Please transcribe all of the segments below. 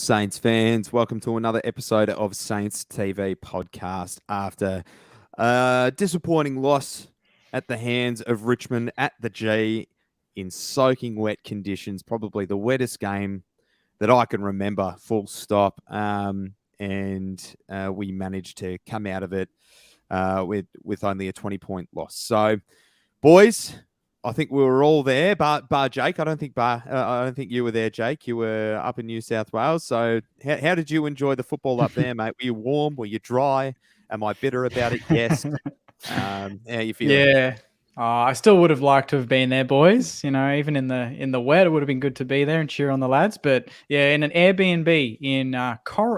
Saints fans? Welcome to another episode of Saints TV podcast after a disappointing loss at the hands of Richmond at the G in soaking wet conditions, probably the wettest game that I can remember, full stop. And we managed to come out of it with only a 20-point loss. So, boys, I think we were all there, bar Jake. I don't think you were there, Jake. You were up in New South Wales. So how did you enjoy the football up there, mate? Were you warm? Were you dry? Am I bitter about it? Yes. How are you feeling? Yeah. I still would have liked to have been there, boys. You know, even in the wet, it would have been good to be there and cheer on the lads. But yeah, in an Airbnb in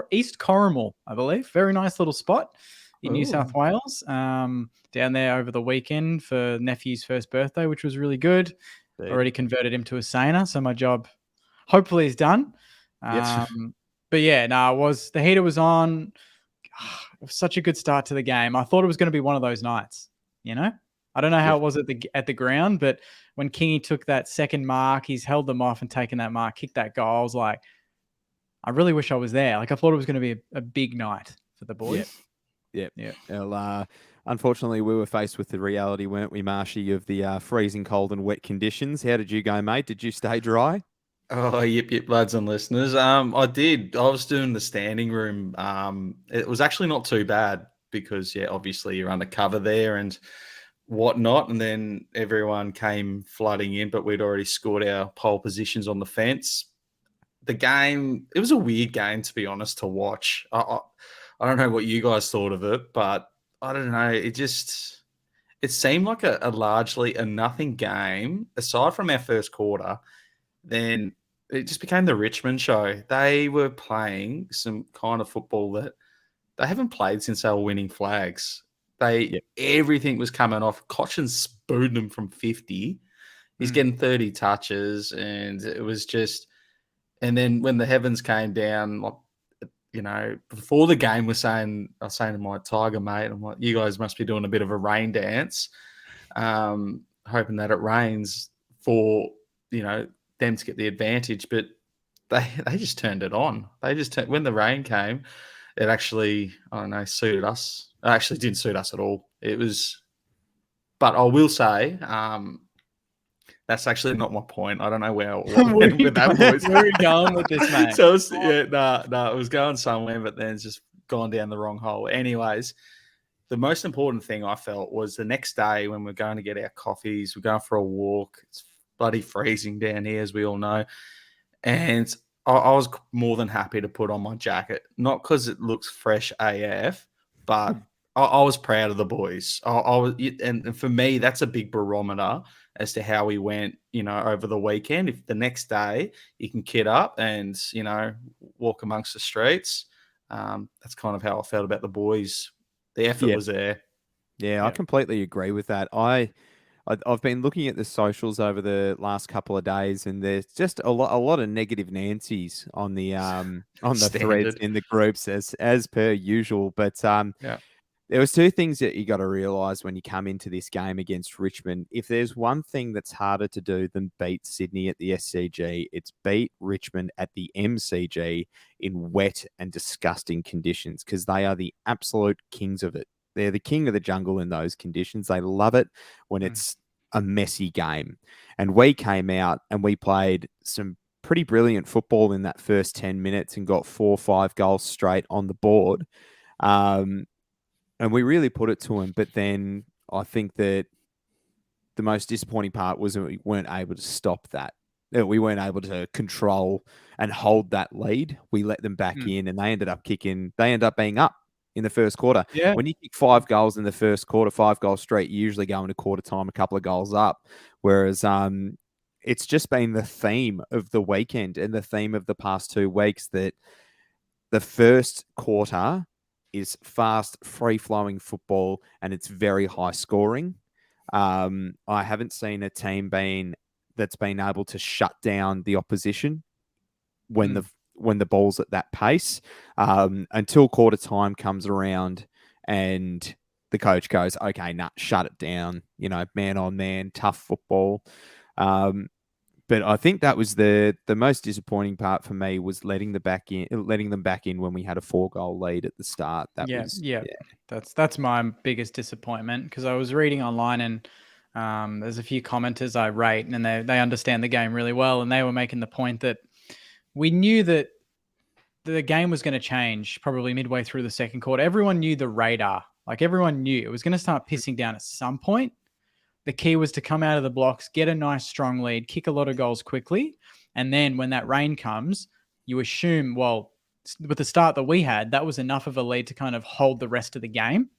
East Corrimal, I believe. Very nice little spot in New South Wales. Down there over the weekend for nephew's first birthday, which was really good. Dude. Already converted him to a saner, so my job hopefully is done. Yes. But yeah, the heater was on. It was such a good start to the game. I thought it was going to be one of those nights, you know? I don't know how it was at the ground, but when Kingy took that second mark, he's held them off and taken that mark, kicked that goal. I was like, I really wish I was there. Like, I thought it was going to be a big night for the boys. Yeah. Well, unfortunately, we were faced with the reality, weren't we, Marshy, of the freezing cold and wet conditions. How did you go, mate? Did you stay dry? Oh, yep, lads and listeners. I did. I was doing the standing room. It was actually not too bad because, obviously you're undercover there and whatnot. And then everyone came flooding in, but we'd already scored our pole positions on the fence. The game, it was a weird game, to be honest, to watch. I don't know what you guys thought of it, but I don't know. It seemed like a largely a nothing game, aside from our first quarter. Then it just became the Richmond show. They were playing some kind of football that they haven't played since they were winning flags. Everything was coming off. Cochin's spooning them from 50. He's getting 30 touches, and it was just. And then when the heavens came down, like, before the game, I was saying to my Tiger mate, I'm like, you guys must be doing a bit of a rain dance, hoping that it rains for them to get the advantage. But they just turned it on. When the rain came, it actually, I don't know, suited us. It actually didn't suit us at all. It was, but I will say, that's actually not my point. I don't know where with that voice. Where are you going with this, mate? So it was going somewhere, but then it's just gone down the wrong hole. Anyways, the most important thing I felt was the next day when we're going to get our coffees, we're going for a walk. It's bloody freezing down here, as we all know. And I was more than happy to put on my jacket, not because it looks fresh AF, but I was proud of the boys. And for me, that's a big barometer as to how we went, over the weekend. If the next day you can kit up and, walk amongst the streets, that's kind of how I felt about the boys. The effort was there. Yeah, I completely agree with that. I've been looking at the socials over the last couple of days, and there's just a lot of negative Nancy's on the threads in the groups as per usual. But there was two things that you got to realise when you come into this game against Richmond. If there's one thing that's harder to do than beat Sydney at the SCG, it's beat Richmond at the MCG in wet and disgusting conditions, because they are the absolute kings of it. They're the king of the jungle in those conditions. They love it when it's a messy game. And we came out and we played some pretty brilliant football in that first 10 minutes and got 4 or 5 goals straight on the board. And we really put it to him. But then I think that the most disappointing part was that we weren't able to stop that. We weren't able to control and hold that lead. We let them back in, and they ended up being up in the first quarter. Yeah. When you kick 5 goals in the first quarter, 5 goals straight, you usually go into quarter time a couple of goals up. Whereas it's just been the theme of the weekend and the theme of the past 2 weeks that the first quarter is fast, free-flowing football, and it's very high scoring. I haven't seen a team that's been able to shut down the opposition when the ball's at that pace, until quarter time comes around and the coach goes, okay, shut it down, man on man, tough football. But But I think that was the most disappointing part for me was letting them back in when we had a 4-goal lead at the start. That's my biggest disappointment, because I was reading online and there's a few commenters I rate, and they understand the game really well, and they were making the point that we knew that the game was going to change probably midway through the second quarter. Everyone knew the radar. Like, everyone knew it was going to start pissing down at some point. The key was to come out of the blocks, get a nice strong lead, kick a lot of goals quickly. And then when that rain comes, you assume, well, with the start that we had, that was enough of a lead to kind of hold the rest of the game.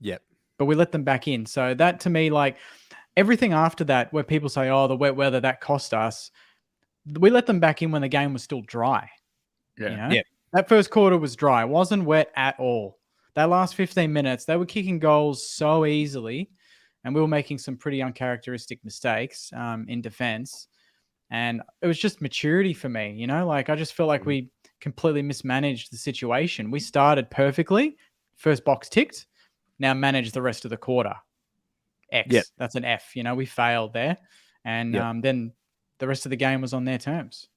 Yep. But we let them back in. So that, to me, like, everything after that, where people say, oh, the wet weather, that cost us, we let them back in when the game was still dry. Yeah. You know? That first quarter was dry. It wasn't wet at all. That last 15 minutes, they were kicking goals so easily, and we were making some pretty uncharacteristic mistakes in defense. And it was just maturity for me, you know? Like, I just felt like we completely mismanaged the situation. We started perfectly. First box ticked. Now manage the rest of the quarter. X. Yep. That's an F. You know, we failed there. And then the rest of the game was on their terms.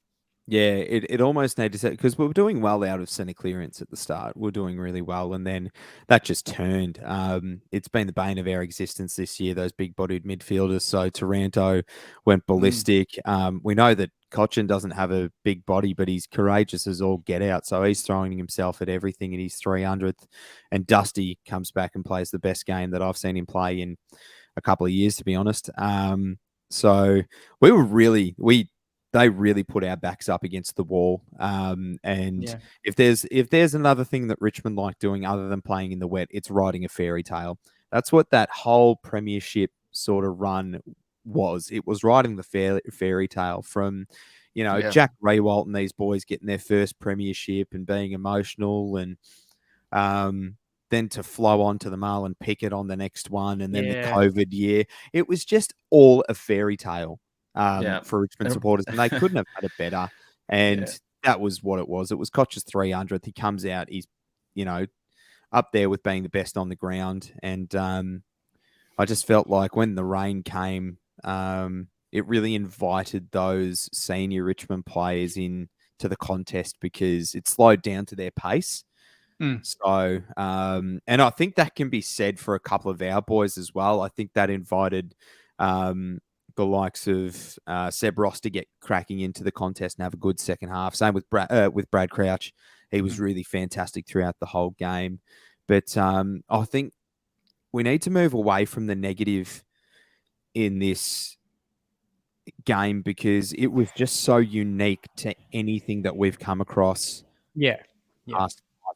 Yeah, it almost needed to, because we were doing well out of centre clearance at the start. We were doing really well, and then that just turned. It's been the bane of our existence this year, those big-bodied midfielders. So Taranto went ballistic. We know that Cochin doesn't have a big body, but he's courageous as all get out. So he's throwing himself at everything in his 300th. And Dusty comes back and plays the best game that I've seen him play in a couple of years, to be honest. So we were really... They really put our backs up against the wall. If there's another thing that Richmond like doing other than playing in the wet, it's writing a fairy tale. That's what that whole premiership sort of run was. It was writing the fairy tale from, Jack Raywalt and these boys getting their first premiership and being emotional, and then to flow on to the Marlon Pickett on the next one, and then the COVID year. It was just all a fairy tale. For Richmond supporters, and they couldn't have had it better. And that was what it was. It was Koch's 300th. He comes out, he's, up there with being the best on the ground. And I just felt like when the rain came, it really invited those senior Richmond players into the contest, because it slowed down to their pace. So, and I think that can be said for a couple of our boys as well. I think that invited the likes of Seb Ross to get cracking into the contest and have a good second half. Same with Brad Crouch. He was really fantastic throughout the whole game. But I think we need to move away from the negative in this game, because it was just so unique to anything that we've come across past 5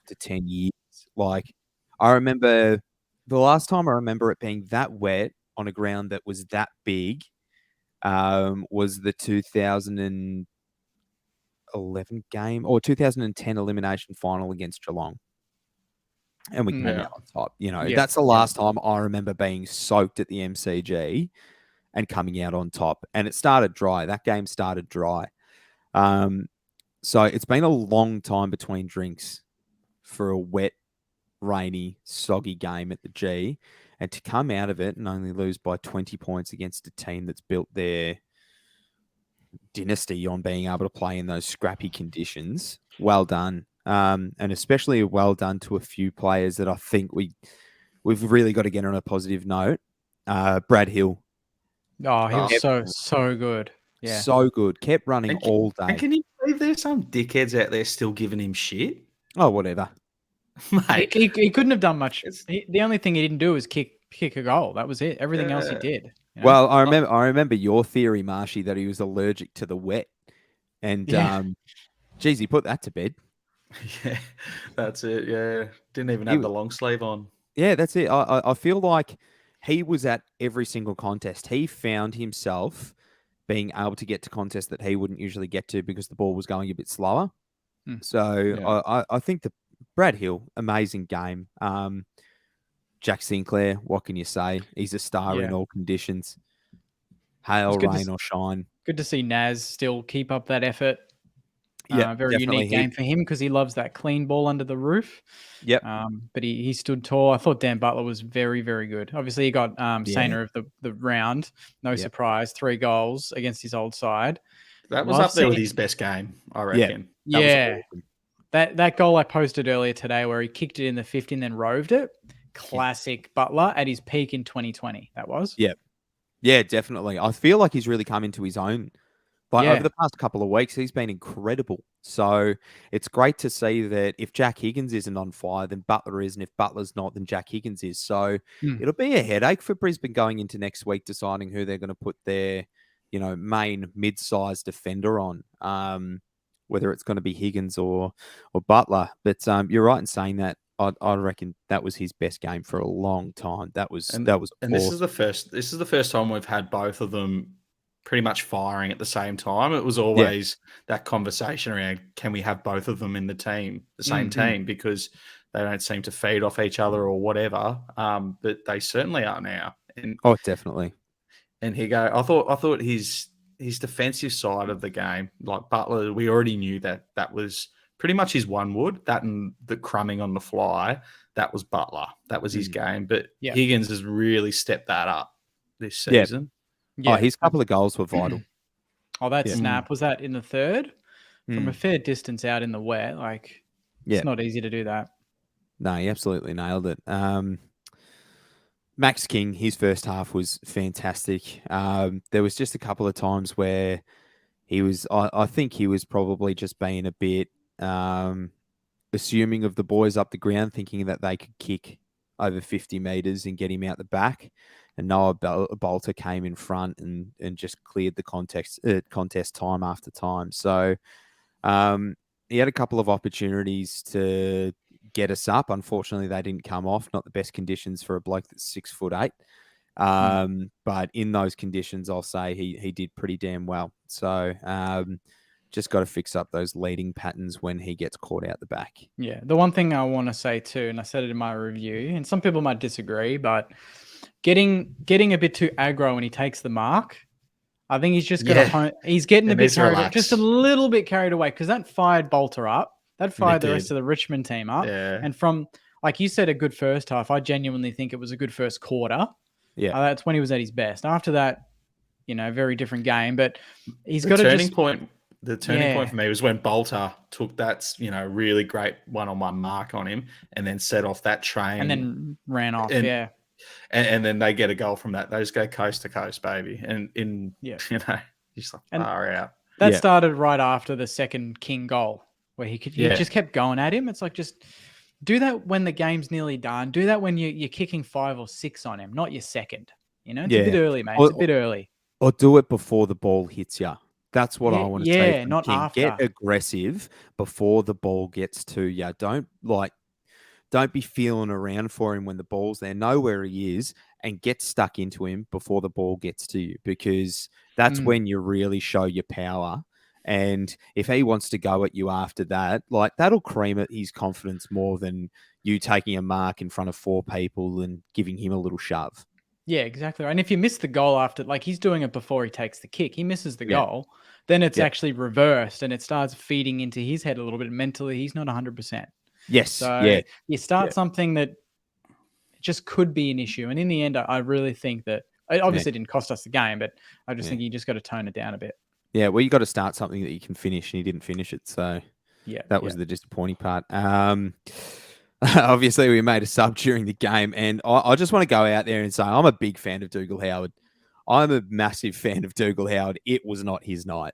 to 10 years. Like, I remember the last time I remember it being that wet on a ground that was that big was the 2011 game or 2010 elimination final against Geelong. And we came out on top. That's the last time I remember being soaked at the MCG and coming out on top. And it started dry. That game started dry. So it's been a long time between drinks for a wet, rainy, soggy game at the G. And to come out of it and only lose by 20 points against a team that's built their dynasty on being able to play in those scrappy conditions, well done. And especially well done to a few players that I think we've really got to get on a positive note. Brad Hill. Oh, he was so good. Yeah. So good. Kept running all day. And can you believe there's some dickheads out there still giving him shit? Oh, whatever. Mate. He couldn't have done much. The only thing he didn't do was kick a goal. That was it. Everything else he did. Well, I remember your theory, Marshy, that he was allergic to the wet. And, geez, he put that to bed. Yeah, that's it. Yeah. Didn't even have the long sleeve on. Yeah, that's it. I feel like he was at every single contest. He found himself being able to get to contests that he wouldn't usually get to because the ball was going a bit slower. So I think the Brad Hill, amazing game. Jack Sinclair, what can you say? He's a star in all conditions. Hail, rain, or shine. Good to see Naz still keep up that effort. Yeah, very unique game for him because he loves that clean ball under the roof. Yep. But he stood tall. I thought Dan Butler was very, very good. Obviously, he got Sainer of the round. No surprise. 3 goals against his old side. That was up there with his best game, I reckon. Yeah. That goal I posted earlier today where he kicked it in the 50 and then roved it. Classic Butler at his peak in 2020. That was. Yeah. Yeah, definitely. I feel like he's really come into his own. Over the past couple of weeks, he's been incredible. So it's great to see that if Jack Higgins isn't on fire, then Butler is. And if Butler's not, then Jack Higgins is. So it'll be a headache for Brisbane going into next week, deciding who they're going to put their, main mid-sized defender on, whether it's going to be Higgins or Butler. But you're right in saying that. I reckon that was his best game for a long time. That was awesome. This is the first time we've had both of them pretty much firing at the same time. It was always that conversation around, can we have both of them in the same team, because they don't seem to feed off each other or whatever. But they certainly are now. And definitely. And I thought his defensive side of the game, like Butler, we already knew that was pretty much his one wood, that and the crumbing on the fly. That was Butler. That was his game. But Higgins has really stepped that up this season. Yeah. His couple of goals were vital. That snap, was that in the third? From a fair distance out in the wet. It's not easy to do that. No, he absolutely nailed it. Max King, his first half was fantastic. There was just a couple of times where he was, I think he was probably just being a bit assuming of the boys up the ground, thinking that they could kick over 50 metres and get him out the back. And Noah Bolter came in front and just cleared the contest time after time. So he had a couple of opportunities to get us up. Unfortunately, they didn't come off. Not the best conditions for a bloke that's 6'8". But in those conditions, I'll say he did pretty damn well. So just got to fix up those leading patterns when he gets caught out the back. Yeah. The one thing I want to say too, and I said it in my review, and some people might disagree, but getting a bit too aggro when he takes the mark, I think he's just got he's getting just a little bit carried away, because that fired Bolter up. That fired the rest of the Richmond team up. Yeah. And from, like you said, a good first half, I genuinely think it was a good first quarter. Yeah. That's when he was at his best. After that, very different game. But he's got turning point. The turning point for me was when Bolter took that, really great one-on-one mark on him and then set off that train. And then ran off, And then they get a goal from that. They just go coast to coast, baby. And just far out. That started right after the second King goal, where he just kept going at him. It's like, just do that when the game's nearly done. Do that when you're kicking 5 or 6 on him, not your second. It's a bit early, mate. It's a bit early. Or do it before the ball hits you. That's what I want to say. Yeah, not King. after. Get aggressive before the ball gets to you. Don't be feeling around for him when the ball's there. Know where he is and get stuck into him before the ball gets to you, because that's when you really show your power. And if he wants to go at you after that, that'll cream at his confidence more than you taking a mark in front of 4 people and giving him a little shove. Yeah, exactly. And if you miss the goal after, he's doing it before he takes the kick, he misses the goal, then it's actually reversed and it starts feeding into his head a little bit. Mentally, he's not 100%. Yes. So you start something that just could be an issue. And in the end, I really think that it obviously didn't cost us the game, but I just think you just got to tone it down a bit. Yeah, well, you got to start something that you can finish, and he didn't finish it. So that was the disappointing part. Obviously, we made a sub during the game, and I just want to go out there and say I'm a big fan of Dougal Howard. I'm a massive fan of Dougal Howard. It was not his night.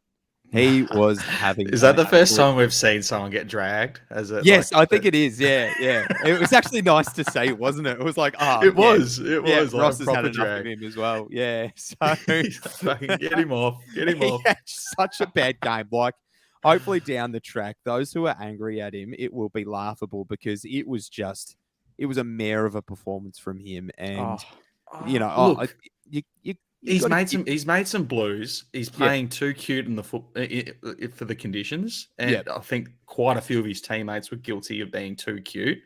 He was having... Is that the first time we've seen someone get dragged? Yes, I think it is. Yeah. It was actually nice to see, wasn't it? It was like, It was. Ross has had enough of him as well. Yeah. So fucking get him off. Get him off. Such a bad game. Hopefully down the track, those who are angry at him, it will be laughable, because it was a mare of a performance from him. And, he's made some blues. He's playing too cute in the for the conditions, and I think quite a few of his teammates were guilty of being too cute.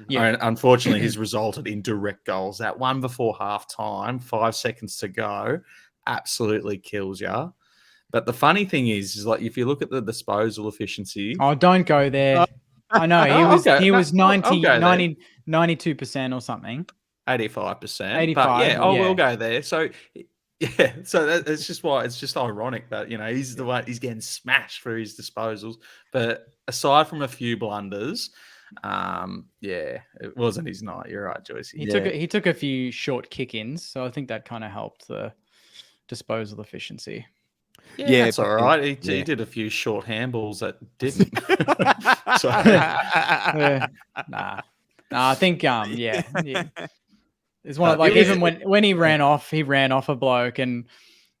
Yeah. And unfortunately, he's resulted in direct goals. That one before half time, 5 seconds to go, absolutely kills you. But the funny thing is like if you look at the disposal efficiency. Oh, don't go there. I know he was 92% or something. 85%. 85. But yeah, I will go there. So yeah, so it's just why it's just ironic that he's the one he's getting smashed for his disposals. But aside from a few blunders, it wasn't his night. You're right, Joycey. He took a few short kick-ins, so I think that kind of helped the disposal efficiency. Yeah, that's all right. He did a few short handballs that didn't. I think it's one of even when he ran off a bloke, and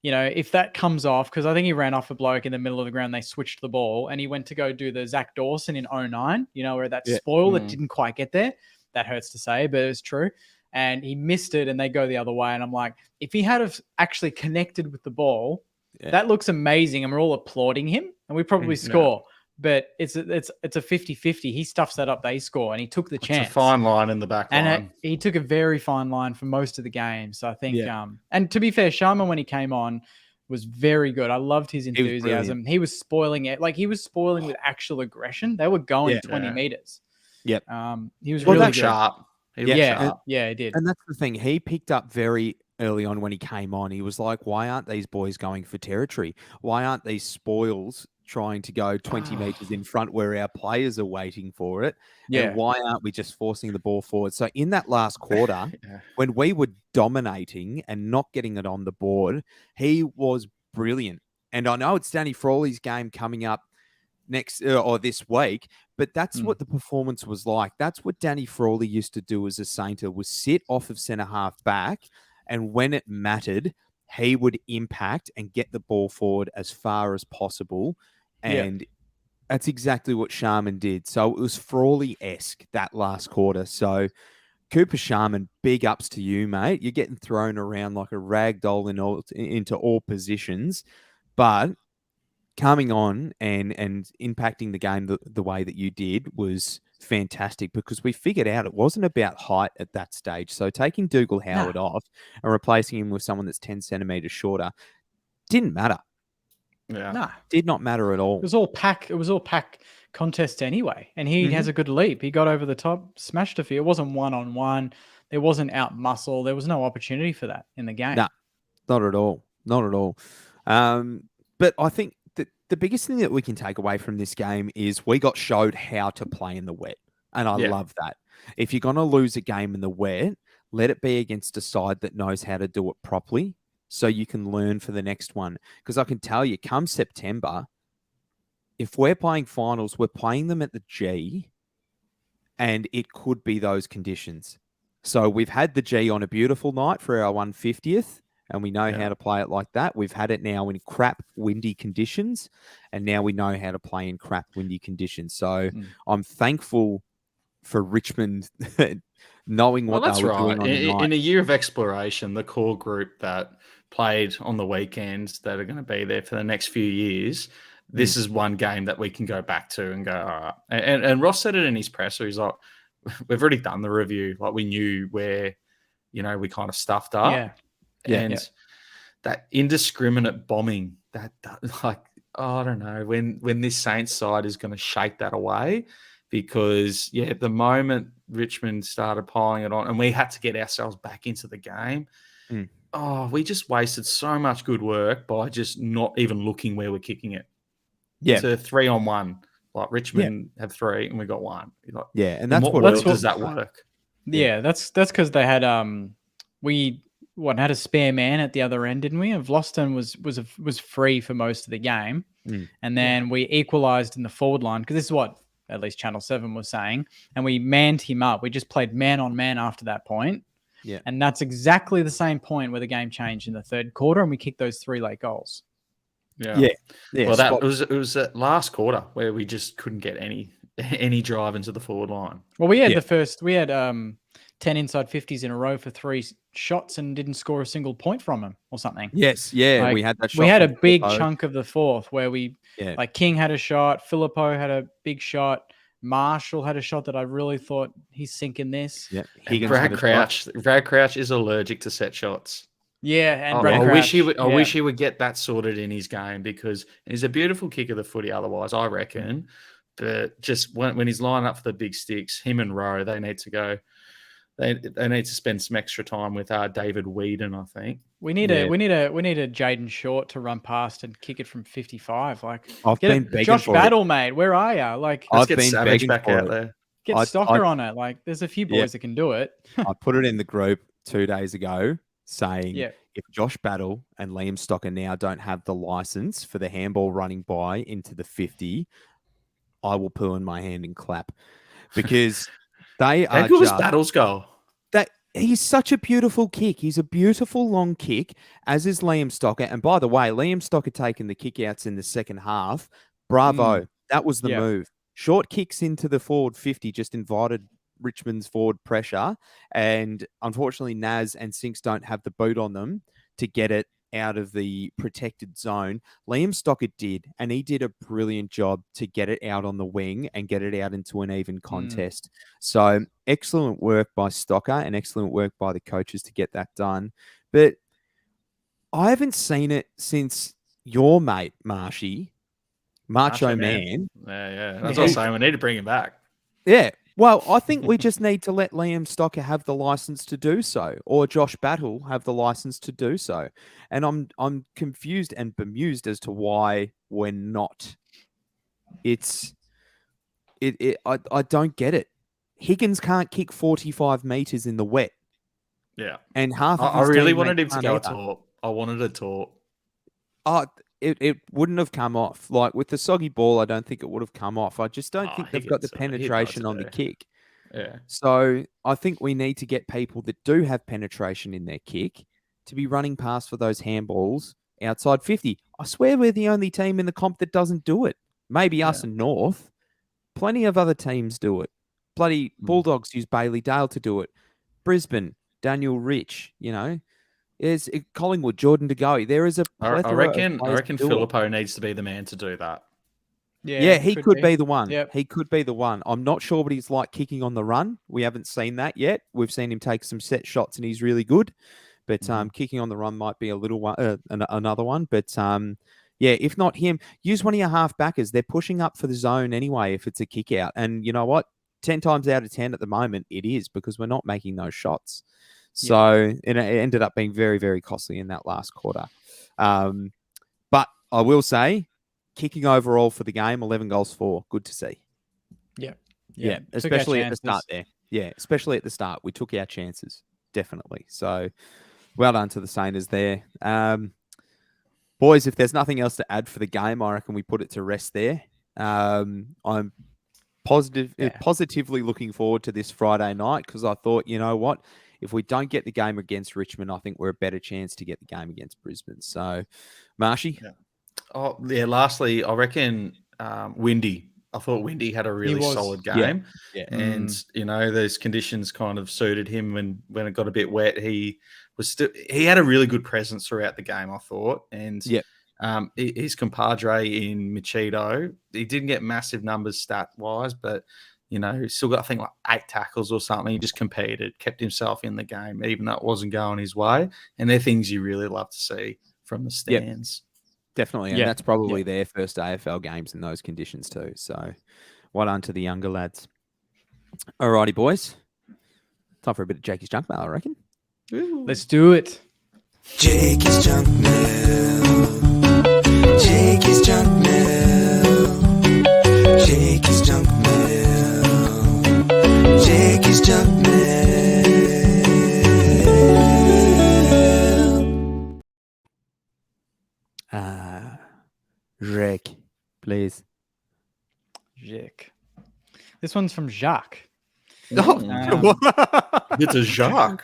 if that comes off, because I think he ran off a bloke in the middle of the ground, they switched the ball, and he went to go do the Zach Dawson in 09, where that spoil that didn't quite get there. That hurts to say, but it's true. And he missed it, and they go the other way. And I'm like, if he had actually connected with the ball. Yeah. That looks amazing, and we're all applauding him, and we probably score. But it's a 50-50. He stuffs that up, they score, and he took the chance. It's a fine line in the back line. And he took a very fine line for most of the game. So I think, and to be fair, Sharma, when he came on, was very good. I loved his enthusiasm. He was spoiling it. Like, he was spoiling with actual aggression. They were going 20 meters. Yep. He was really sharp. He did. And that's the thing. He picked up very early on when he came on. He was like, why aren't these boys going for territory? Why aren't these spoils trying to go 20 meters in front where our players are waiting for it? Yeah. And why aren't we just forcing the ball forward? So in that last quarter, when we were dominating and not getting it on the board, he was brilliant. And I know it's Danny Frawley's game coming up next or this week, but that's what the performance was like. That's what Danny Frawley used to do as a Sainter, was sit off of centre half back, and when it mattered, he would impact and get the ball forward as far as possible. And that's exactly what Sharman did. So it was Frawley-esque that last quarter. So Cooper Sharman, big ups to you, mate. You're getting thrown around like a rag doll into all positions. But coming on and impacting the game the way that you did was fantastic, because we figured out it wasn't about height at that stage. So taking Dougal Howard off and replacing him with someone that's 10 centimeters shorter didn't matter. Did not matter at all. It was all pack contest anyway, and he has a good leap. He got over the top, smashed a few. It wasn't one-on-one. There wasn't out muscle. There was no opportunity for that in the game. No, not at all. Not at all. But I think the biggest thing that we can take away from this game is we got showed how to play in the wet. And I love that. If you're going to lose a game in the wet, let it be against a side that knows how to do it properly, so you can learn for the next one. Because I can tell you, come September, if we're playing finals, we're playing them at the G, and it could be those conditions. So we've had the G on a beautiful night for our 150th, and we know how to play it like that. We've had it now in crap, windy conditions, and now we know how to play in crap, windy conditions. So I'm thankful for Richmond knowing what they were doing on the night. In a year of exploration, the core group that played on the weekends that are going to be there for the next few years, this is one game that we can go back to and go, all right. And Ross said it in his presser. He's like, we've already done the review. Like, we knew where, we kind of stuffed up. That indiscriminate bombing, that like, I don't know, when this Saints side is going to shake that away, because the moment Richmond started piling it on and we had to get ourselves back into the game, we just wasted so much good work by just not even looking where we're kicking it. It's a 3-on-1. Like, Richmond have 3 and we got 1. Like, and that's what does that work? That's because they had had a spare man at the other end, didn't we? And Vlosten was free for most of the game, and then we equalised in the forward line, because this is what at least Channel 7 was saying, and we manned him up. We just played man on man after that point, and that's exactly the same point where the game changed in the third quarter, and we kicked those 3 late goals. Well, it was that last quarter where we just couldn't get any drive into the forward line. Well, we had 10 inside 50s in a row for 3 shots and didn't score a single point from them or something. Yes, we had that shot. We had a big chunk of the fourth where we, like, King had a shot, Filippo had a big shot, Marshall had a shot that I really thought he's sinking this. Brad Crouch is allergic to set shots. Yeah, and I Brad wish he Crouch. would. I wish he would get that sorted in his game because he's a beautiful kick of the footy. Otherwise, I reckon. But just when he's lining up for the big sticks, him and Rowe, they need to go. They need to spend some extra time with David Whedon. I think we need a Jaden Short to run past and kick it from 55. Like, I've been begging Josh for Battle, it. mate. Where are you? Like, let's I've get been Savage begging back for out it. there. Get Stocker on it. Like, there's a few boys that can do it. I put it in the group 2 days ago saying if Josh Battle and Liam Stocker now don't have the license for the handball running by into the 50, I will poo in my hand and clap because they How are good was just Battle's goal? that he's such a beautiful kick. He's a beautiful long kick, as is Liam Stocker. And by the way, Liam Stocker taking the kickouts in the second half. Bravo. That was the move. Short kicks into the forward 50 just invited Richmond's forward pressure. And unfortunately, Naz and Sinks don't have the boot on them to get it out of the protected zone. Liam Stocker did, and he did a brilliant job to get it out on the wing and get it out into an even contest. So excellent work by Stocker and excellent work by the coaches to get that done. But I haven't seen it since your mate, Marshy, Macho Man. Yeah. That's what I'm saying. We need to bring him back. Yeah. Well, I think we just need to let Liam Stocker have the license to do so, or Josh Battle have the license to do so. And I'm confused and bemused as to why we're not. I don't get it. Higgins can't kick 45 meters in the wet. Yeah. And half of I really teammates wanted him to go can't either. taught. I wanted a taught. It wouldn't have come off. Like with the soggy ball, I don't think it would have come off. I just don't think they've got the penetration on the kick. Yeah. So I think we need to get people that do have penetration in their kick to be running past for those handballs outside 50. I swear we're the only team in the comp that doesn't do it. Maybe us and North. Plenty of other teams do it. Bloody Bulldogs use Bailey Dale to do it. Brisbane, Daniel Rich, There's Collingwood, Jordan De Goey. There is a plethora I reckon Filippo needs to be the man to do that. Yeah, he could be the one. Yep. He could be the one. I'm not sure what he's like kicking on the run. We haven't seen that yet. We've seen him take some set shots and he's really good. But kicking on the run might be a little one, another one. But if not him, use one of your half backers. They're pushing up for the zone anyway if it's a kick out. And you know what? 10 times out of 10 at the moment, it is because we're not making those shots. So it ended up being very, very costly in that last quarter. But I will say, kicking overall for the game, 11 goals for. Good to see. Yeah. Especially at the start there. Yeah, especially at the start. We took our chances, definitely. So well done to the Sainers there. Boys, if there's nothing else to add for the game, I reckon we put it to rest there. I'm positively looking forward to this Friday night because I thought, you know what? If we don't get the game against Richmond, I think we're a better chance to get the game against Brisbane. So, Marshy? Lastly, I reckon Windy. I thought Windy had a really solid game. Yeah. And, those conditions kind of suited him when it got a bit wet. He had a really good presence throughout the game, I thought. And his compadre in Machito, he didn't get massive numbers stat-wise, but he still got, I think, like 8 tackles or something. He just competed, kept himself in the game, even though it wasn't going his way. And they're things you really love to see from the stands. Definitely. And that's probably their first AFL games in those conditions too. So well done to the younger lads. Alrighty, boys. Time for a bit of Jakey's Junk Mail, I reckon. Ooh. Let's do it. Jakey's Junk Mail. Jakey's Junk Mail. Jakey's Junk Mail. Jakey's Junk Mail. Rick, please. Jake. This one's from Jacques. It's a Jacques.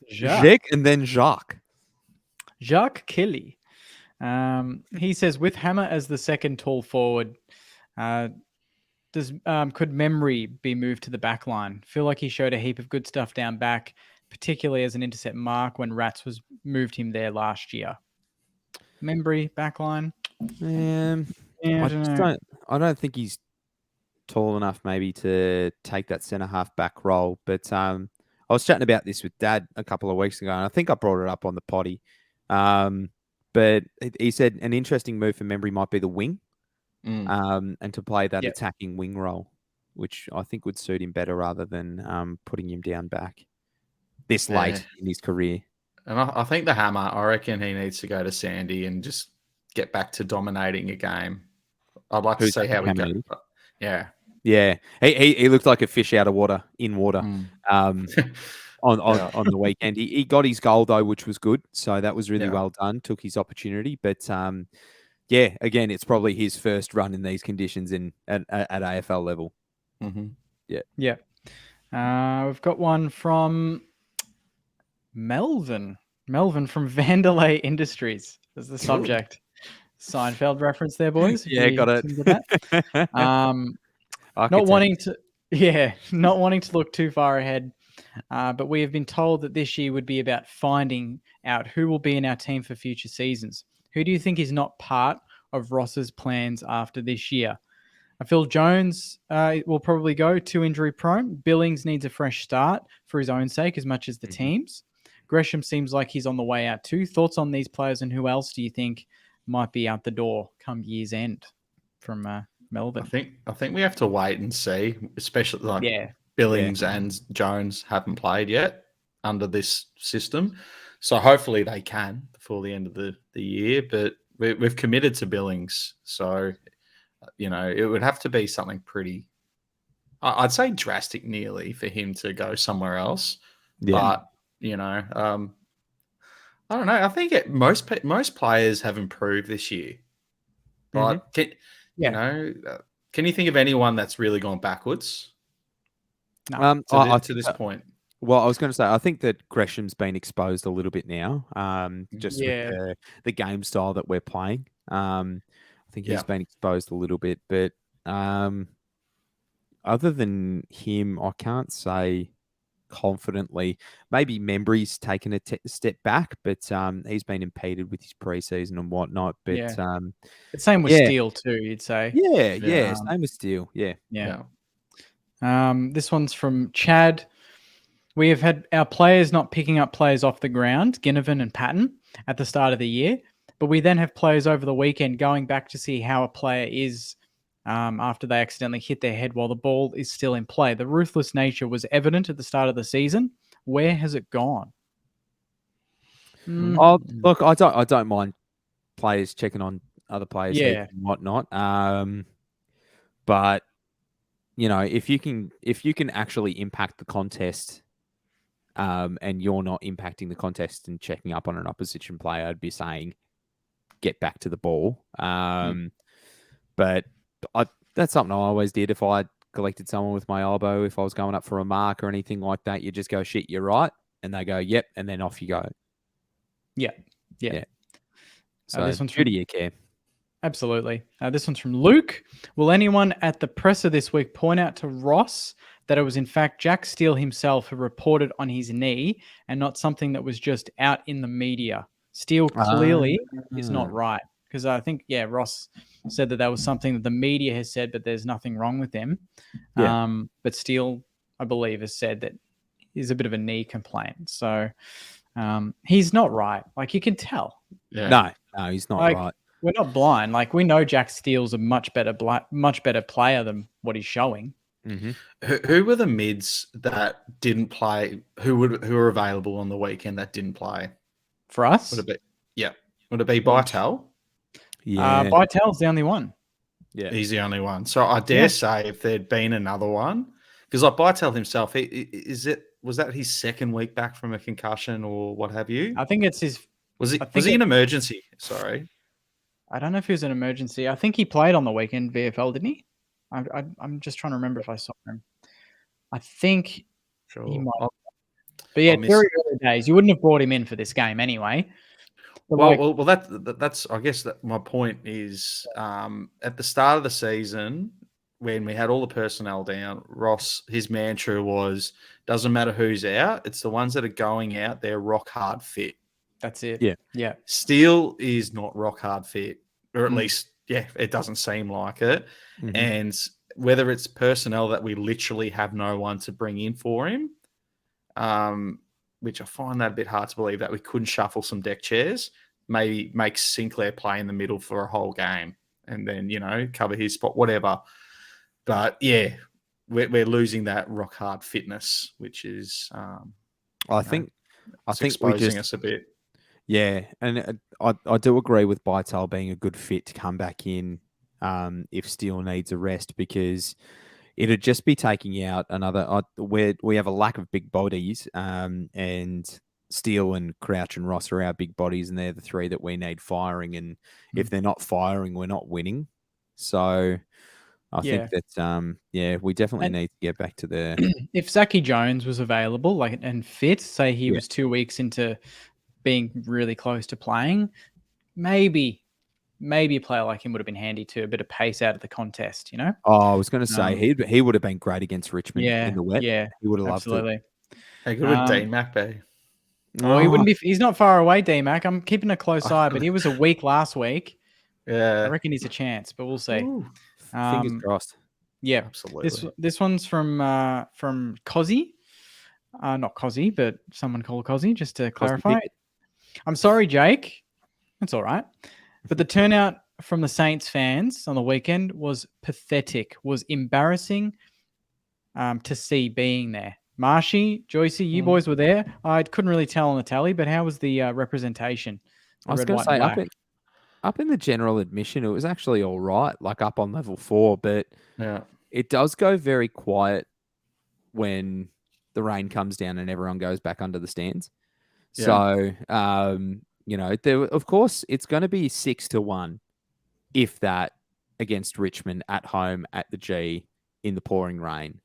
Jacques and then Jacques. Jacques Kelly. He says, with Hammer as the second tall forward, could Memory be moved to the back line? Feel like he showed a heap of good stuff down back, particularly as an intercept mark when Rats was moved him there last year. Memory back line. I don't think he's tall enough maybe to take that centre half back role, but I I was chatting about this with Dad a couple of weeks ago, and I think I brought it up on the potty. But he said an interesting move for Membry might be the wing, and to play that attacking wing role, which I think would suit him better rather than putting him down back this late in his career. And I think the hammer, I reckon he needs to go to Sandy and just get back to dominating a game. I'd like to see how we go. Yeah. Yeah. He looked like a fish out of water, in water. On the weekend. He got his goal though, which was good. So that was really well done. Took his opportunity. But again, it's probably his first run in these conditions at AFL level. Mm-hmm. Yeah. We've got one from Melvin from Vanderlei Industries as the subject. Seinfeld reference there, boys. Yeah, got it. Not wanting to look too far ahead, but we have been told that this year would be about finding out who will be in our team for future seasons. Who do you think is not part of Ross's plans after this year? I feel Jones will probably go, too injury prone. Billings needs a fresh start for his own sake as much as the team's. Gresham seems like he's on the way out too. Thoughts on these players, and who else do you think might be out the door come year's end? From Melbourne. I think we have to wait and see, especially Billings and Jones haven't played yet under this system. So hopefully they can before the end of the year, but we've committed to Billings. So, it would have to be something pretty, I'd say drastic nearly for him to go somewhere else. Yeah. But, I don't know. I think most players have improved this year. But can you think of anyone that's really gone backwards? No. To this point. Well, I was going to say, I think that Gresham's been exposed a little bit now, with the game style that we're playing. I think he's been exposed a little bit, but other than him, I can't say confidently. Maybe Membry's taken a step back, but he's been impeded with his preseason and whatnot. But the same with Steele too, you'd say. Yeah, same with Steele. Yeah. This one's from Chad. We have had our players not picking up players off the ground, Ginnivan and Patton, at the start of the year, but we then have players over the weekend going back to see how a player is after they accidentally hit their head while the ball is still in play. The ruthless nature was evident at the start of the season. Where has it gone? Oh, look, I don't mind players checking on other players and whatnot. But if you can actually impact the contest, and you're not impacting the contest and checking up on an opposition player, I'd be saying get back to the ball. But that's something I always did. If I collected someone with my elbow, if I was going up for a mark or anything like that, you just go, shit, you're right. And they go, yep. And then off you go. Yeah. So this one's duty of care. Absolutely. This one's from Luke. Will anyone at the presser this week point out to Ross that it was in fact Jack Steele himself who reported on his knee and not something that was just out in the media? Steele clearly is not right. Because I think, Ross said that was something that the media has said, but there's nothing wrong with him. Yeah. But Steele, I believe, has said that he's a bit of a knee complaint. So he's not right. Like, you can tell. Yeah. No, he's not right. We're not blind. Like, we know Jack Steele's a much better player than what he's showing. Mm-hmm. Who were the mids that didn't play? Who were available on the weekend that didn't play? For us? Would it be Bytel? Yeah, Bytel's the only one. Yeah, he's the only one. So I dare say if there'd been another one, because like Bytel himself, was that his second week back from a concussion or what have you? I think it's his. Was he an emergency? Sorry, I don't know if he was an emergency. I think he played on the weekend VFL, didn't he? I'm just trying to remember if I saw him. I think he might. But yeah, very early days. You wouldn't have brought him in for this game anyway. Well, that's I guess that my point is at the start of the season when we had all the personnel down, Ross, his mantra was doesn't matter who's out, it's the ones that are going out, they're rock hard fit. That's it. Yeah. Steele is not rock hard fit, or at least it doesn't seem like it. Mm-hmm. And whether it's personnel that we literally have no one to bring in for him, which I find that a bit hard to believe that we couldn't shuffle some deck chairs, maybe make Sinclair play in the middle for a whole game and then, cover his spot, whatever. But yeah, we're losing that rock hard fitness, which is, I think we exposing us a bit. Yeah, and I do agree with Bytel being a good fit to come back in if Steele needs a rest, because it'd just be taking out another. We have a lack of big bodies, and Steele and Crouch and Ross are our big bodies, and they're the three that we need firing. And if they're not firing, we're not winning. So I think that we definitely need to get back to the. If Zachy Jones was available, and fit, say he was 2 weeks into being really close to playing, maybe a player like him would have been handy too, a bit of pace out of the contest, Oh, I was going to say he would have been great against Richmond in the wet. Yeah, he would have loved it. Hey, good with D-Mac, babe. Well, he wouldn't be. He's not far away, D-Mac. I'm keeping a close eye, but he was a week last week. Yeah, I reckon he's a chance, but we'll see. Fingers crossed. Yeah, absolutely. This one's from Cozzy, not Cozzy, but someone called Cozzy, just to clarify. I'm sorry, Jake. That's all right. But the turnout from the Saints fans on the weekend was pathetic, was embarrassing to see being there. Marshy, Joycey, you boys were there. I couldn't really tell on the tally, but how was the representation? I was going to say, up in the general admission, it was actually all right, like up on level 4, but it does go very quiet when the rain comes down and everyone goes back under the stands. So, of course, it's going to be 6-1, if that, against Richmond at home at the G in the pouring rain.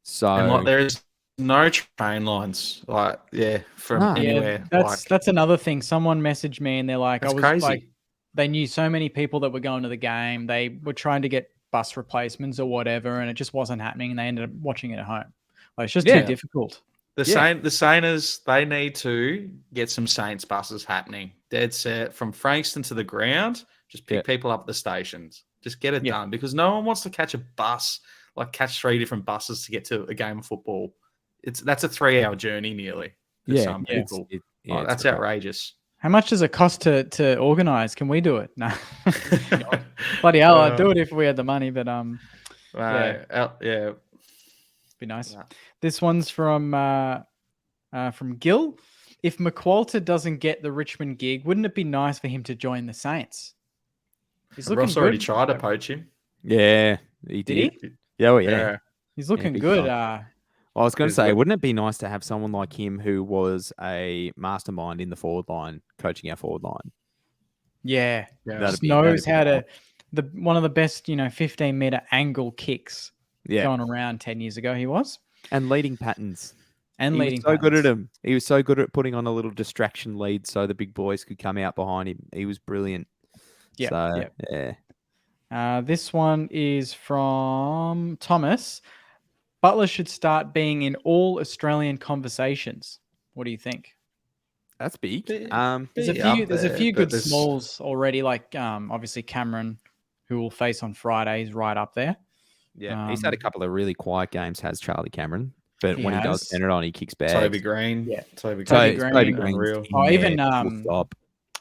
So, and there's no train lines, from anywhere. That's another thing. Someone messaged me and they're like, that's crazy. They knew so many people that were going to the game. They were trying to get bus replacements or whatever, and it just wasn't happening. And they ended up watching it at home. It's just too difficult. The Sainers, they need to get some Saints buses happening. Dead set from Frankston to the ground. Just pick people up at the stations. Just get it done, because no one wants to catch a bus, catch 3 different buses to get to a game of football. That's a 3-hour journey nearly for some people. That's outrageous. How much does it cost to organise? Can we do it? No. Bloody hell, I'd do it if we had the money, but be nice. Yeah. This one's from Gil. If McWalter doesn't get the Richmond gig, wouldn't it be nice for him to join the Saints? He's looking Ross already tried to poach him. Yeah, he did. Yeah. He's looking good. I was going to say, wouldn't it be nice to have someone like him who was a mastermind in the forward line, coaching our forward line? Yeah. Just knows how to one of the best, 15-meter angle kicks going around 10 years ago. He was, and leading patterns. Good at him. He was so good at putting on a little distraction lead so the big boys could come out behind him. He was brilliant. This one is from Thomas. Butler should start being in all Australian conversations. What do you think? That's big. There's a few good smalls already, like obviously Cameron, who will face on Friday, is right up there. Yeah, he's had a couple of really quiet games, has Charlie Cameron. But when he does turn it on, he kicks bags. Toby Green. Yeah. Toby Green. Real. Even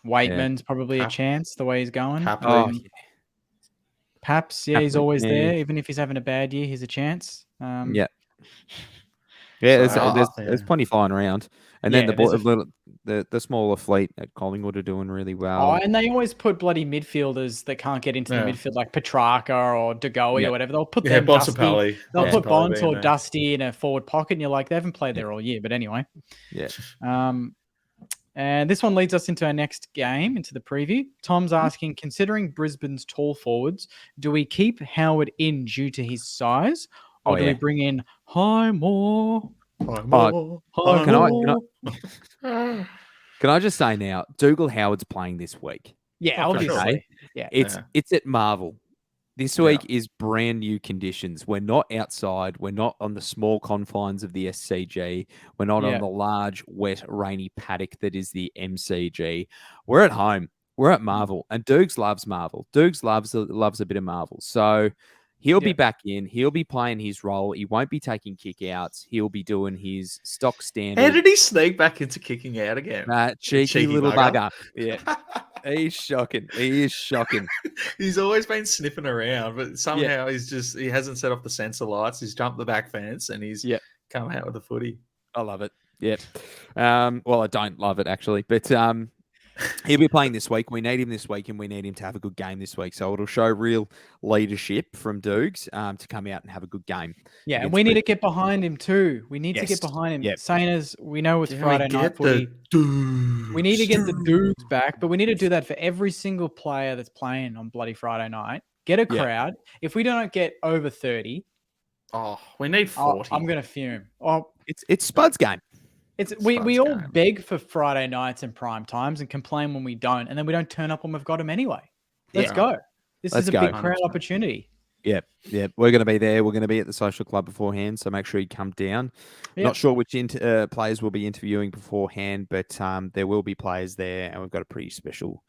Waitman's probably a chance, the way he's going. Paps, he's always there. Even if he's having a bad year, he's a chance. There's plenty flying around. And then the smaller fleet at Collingwood are doing really well. And they always put bloody midfielders that can't get into the midfield, like Petrarca or Degoe or whatever. They'll put them Dusty. They'll put Bonds or Dusty in a forward pocket, and you're like, they haven't played there all year. But anyway. Yeah. And this one leads us into our next game, into the preview. Tom's asking, considering Brisbane's tall forwards, do we keep Howard in due to his size, or do we bring in Highmore? Can I just say now, Dougal Howard's playing this week. Yeah, obviously. Yeah, it's at Marvel. This week is brand new conditions. We're not outside. We're not on the small confines of the SCG. We're not on the large, wet, rainy paddock that is the MCG. We're at home. We're at Marvel, and Dukes loves Marvel. Dukes loves a bit of Marvel. So He'll be back in. He'll be playing his role. He won't be taking kick-outs. He'll be doing his stock standard. How did he sneak back into kicking out again? That cheeky little bugger. Yeah. He's shocking. He is shocking. He's always been sniffing around, but somehow he hasn't set off the sensor lights. He's jumped the back fence and he's come out with the footy. I love it. Yep. Well, I don't love it actually, but he'll be playing this week. We need him this week and we need him to have a good game this week. So it'll show real leadership from Dukes to come out and have a good game. Yeah, and we need to get behind him too. We need to get behind him. Yep. Sainers, we know it's Friday night footy. We need to get the Dukes back, but we need to do that for every single player that's playing on bloody Friday night. Get a crowd. If we don't get over 30... Oh, we need 40. I'm going to fume. Oh, it's Spud's game. We all beg for Friday nights and prime times and complain when we don't, and then we don't turn up when we've got them anyway. Let's go. This is a big crowd opportunity. Yep. We're going to be there. We're going to be at the social club beforehand, so make sure you come down. Yep. Not sure which players we'll be interviewing beforehand, but there will be players there, and we've got a pretty special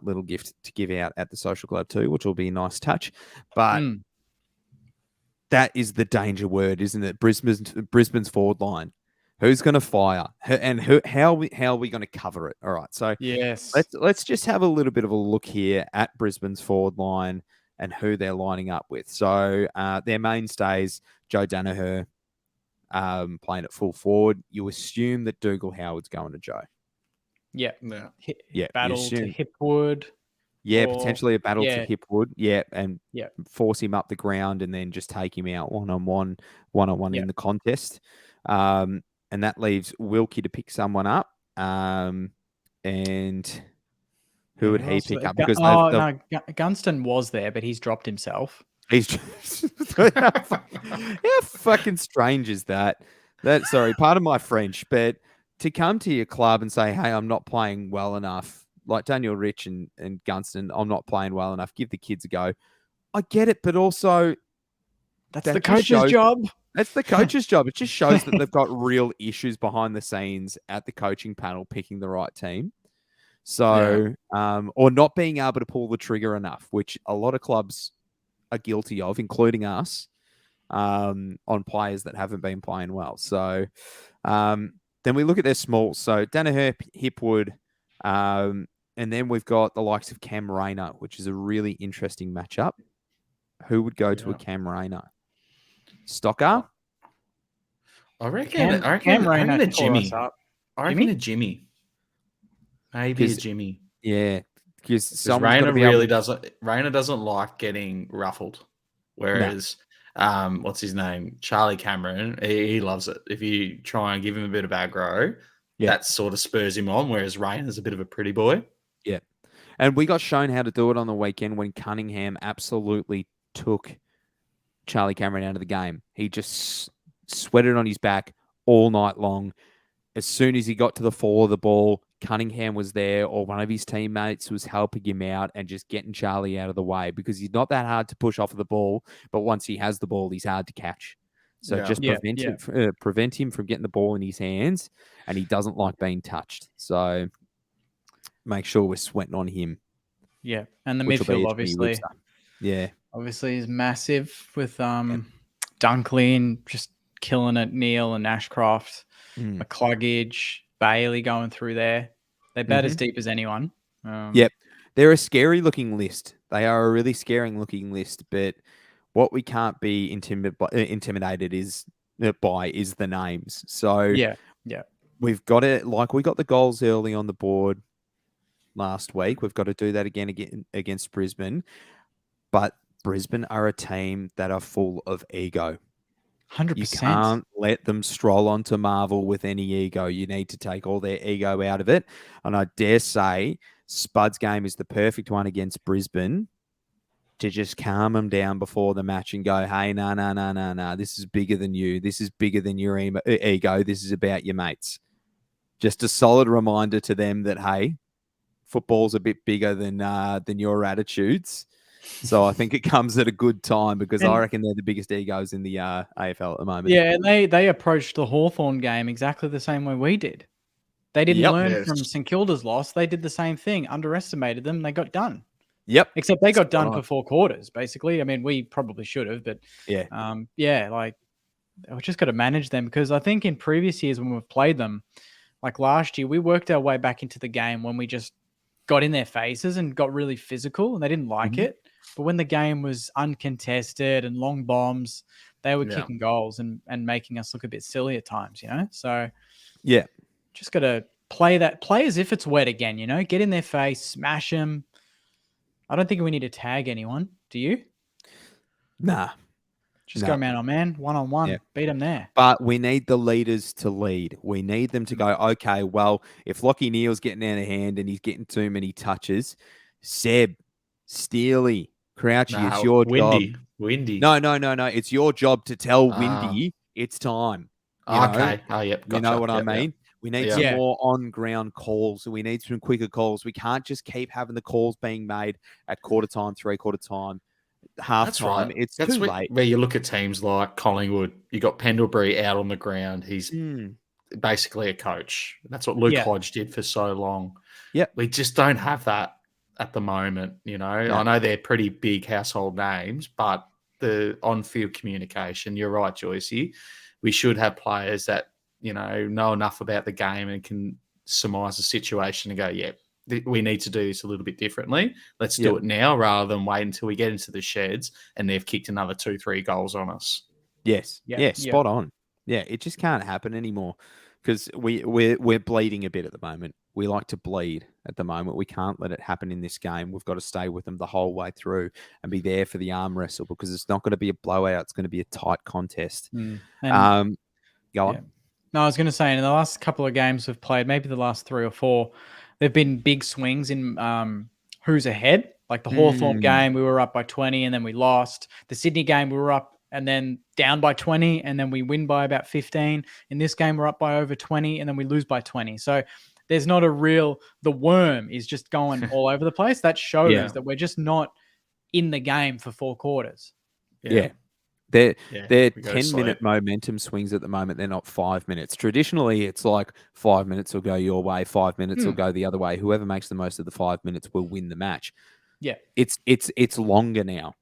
little gift to give out at the social club too, which will be a nice touch. But that is the danger word, isn't it? Brisbane's forward line. Who's going to fire? And how are we going to cover it? All right. So let's just have a little bit of a look here at Brisbane's forward line and who they're lining up with. So their mainstays, Joe Danaher, playing at full forward. You assume that Dougal Howard's going to Joe. Yeah. Battle to Hipwood. Yeah, potentially a battle to Hipwood. Yeah, and force him up the ground and then just take him out one-on-one in the contest. And that leaves Wilkie to pick someone up. And who would he pick up? Because Gunston was there, but he's dropped himself. He's how fucking strange is that? Sorry, pardon my French, but to come to your club and say, "Hey, I'm not playing well enough," like Daniel Rich and Gunston, "I'm not playing well enough. Give the kids a go." I get it, but also that's the coach's job. That's the coach's job. It just shows that they've got real issues behind the scenes at the coaching panel picking the right team. So, or not being able to pull the trigger enough, which a lot of clubs are guilty of, including us, on players that haven't been playing well. So, then we look at their smalls. So, Danaher, Hipwood, and then we've got the likes of Cam Rayner, which is a really interesting matchup. Who would go to a Cam Rayner? Stocker? I reckon a Jimmy. I reckon a Jimmy. Maybe a Jimmy. Yeah. Because Rayner really doesn't like getting ruffled. Whereas what's his name? Charlie Cameron, he loves it. If you try and give him a bit of aggro, that sort of spurs him on, whereas Rayner's a bit of a pretty boy. Yeah. And we got shown how to do it on the weekend when Cunningham absolutely took Charlie Cameron out of the game. He just sweated on his back all night long. As soon as he got to the fall of the ball, Cunningham was there or one of his teammates was helping him out and just getting Charlie out of the way because he's not that hard to push off of the ball, but once he has the ball, he's hard to catch. So just prevent him from getting the ball in his hands, and he doesn't like being touched. So make sure we're sweating on him. Yeah, and the midfield, obviously. Yeah. Obviously, is massive with Dunkley and just killing it, Neil and Ashcroft, McCluggage, Bailey going through there. They bat as deep as anyone. Yep. They're a scary-looking list. They are a really scary-looking list, but what we can't be intimidated by is the names. So we've got it. Like we got the goals early on the board last week. We've got to do that again against Brisbane. But Brisbane are a team that are full of ego. 100%. You can't let them stroll onto Marvel with any ego. You need to take all their ego out of it. And I dare say Spud's game is the perfect one against Brisbane to just calm them down before the match and go, hey, no. This is bigger than you. This is bigger than your ego. This is about your mates. Just a solid reminder to them that, hey, football's a bit bigger than your attitudes. So I think it comes at a good time because I reckon they're the biggest egos in the AFL at the moment. Yeah, and they approached the Hawthorn game exactly the same way we did. They didn't learn from St Kilda's loss. They did the same thing, underestimated them, they got done. Yep. Except they got Spot done on. for 4 quarters, basically. I mean, we probably should have, but Yeah. like we just got to manage them, because I think in previous years when we've played them, like last year, we worked our way back into the game when we just got in their faces and got really physical, and they didn't like Mhm. it. But when the game was uncontested and long bombs, they were kicking goals and making us look a bit silly at times, So Yeah. just got to play as if it's wet again, get in their face, smash them. I don't think we need to tag anyone. Do you? Nah. Just go man on man, one-on-one, beat them there. But we need the leaders to lead. We need them to go, okay, well, if Lockie Neal's getting out of hand and he's getting too many touches, Seb, Steele, Crouchy, it's your job. Windy. No. It's your job to tell Windy it's time. Okay. Oh, yep. Gotcha. You know what I mean? Yep. We need some more on-ground calls. We need some quicker calls. We can't just keep having the calls being made at quarter time, three-quarter time, half That's time. right. It's That's too late. Where you look at teams like Collingwood, you got Pendlebury out on the ground. He's basically a coach. That's what Luke Hodge did for so long. Yep. We just don't have that at the moment. I know they're pretty big household names, but the on-field communication, you're right, Joycey. We should have players that, know enough about the game and can surmise the situation and go, we need to do this a little bit differently. Let's do it now rather than wait until we get into the sheds and they've kicked another 2-3 goals on us. Yes. Yeah, spot on. Yeah, it just can't happen anymore because we're bleeding a bit at the moment. We like to bleed at the moment. We can't let it happen in this game. We've got to stay with them the whole way through and be there for the arm wrestle, because it's not going to be a blowout. It's going to be a tight contest. Go on. No, I was going to say, in the last couple of games we've played, maybe the last 3 or 4, there've been big swings in who's ahead. Like the Hawthorn game, we were up by 20 and then we lost. The Sydney game, we were up and then down by 20 and then we win by about 15. In this game, we're up by over 20 and then we lose by 20. So there's not the worm is just going all over the place. That shows that we're just not in the game for 4 quarters. Yeah. They're 10-minute momentum swings at the moment. They're not 5 minutes. Traditionally, it's like 5 minutes will go your way, 5 minutes will go the other way. Whoever makes the most of the 5 minutes will win the match. Yeah. It's longer now.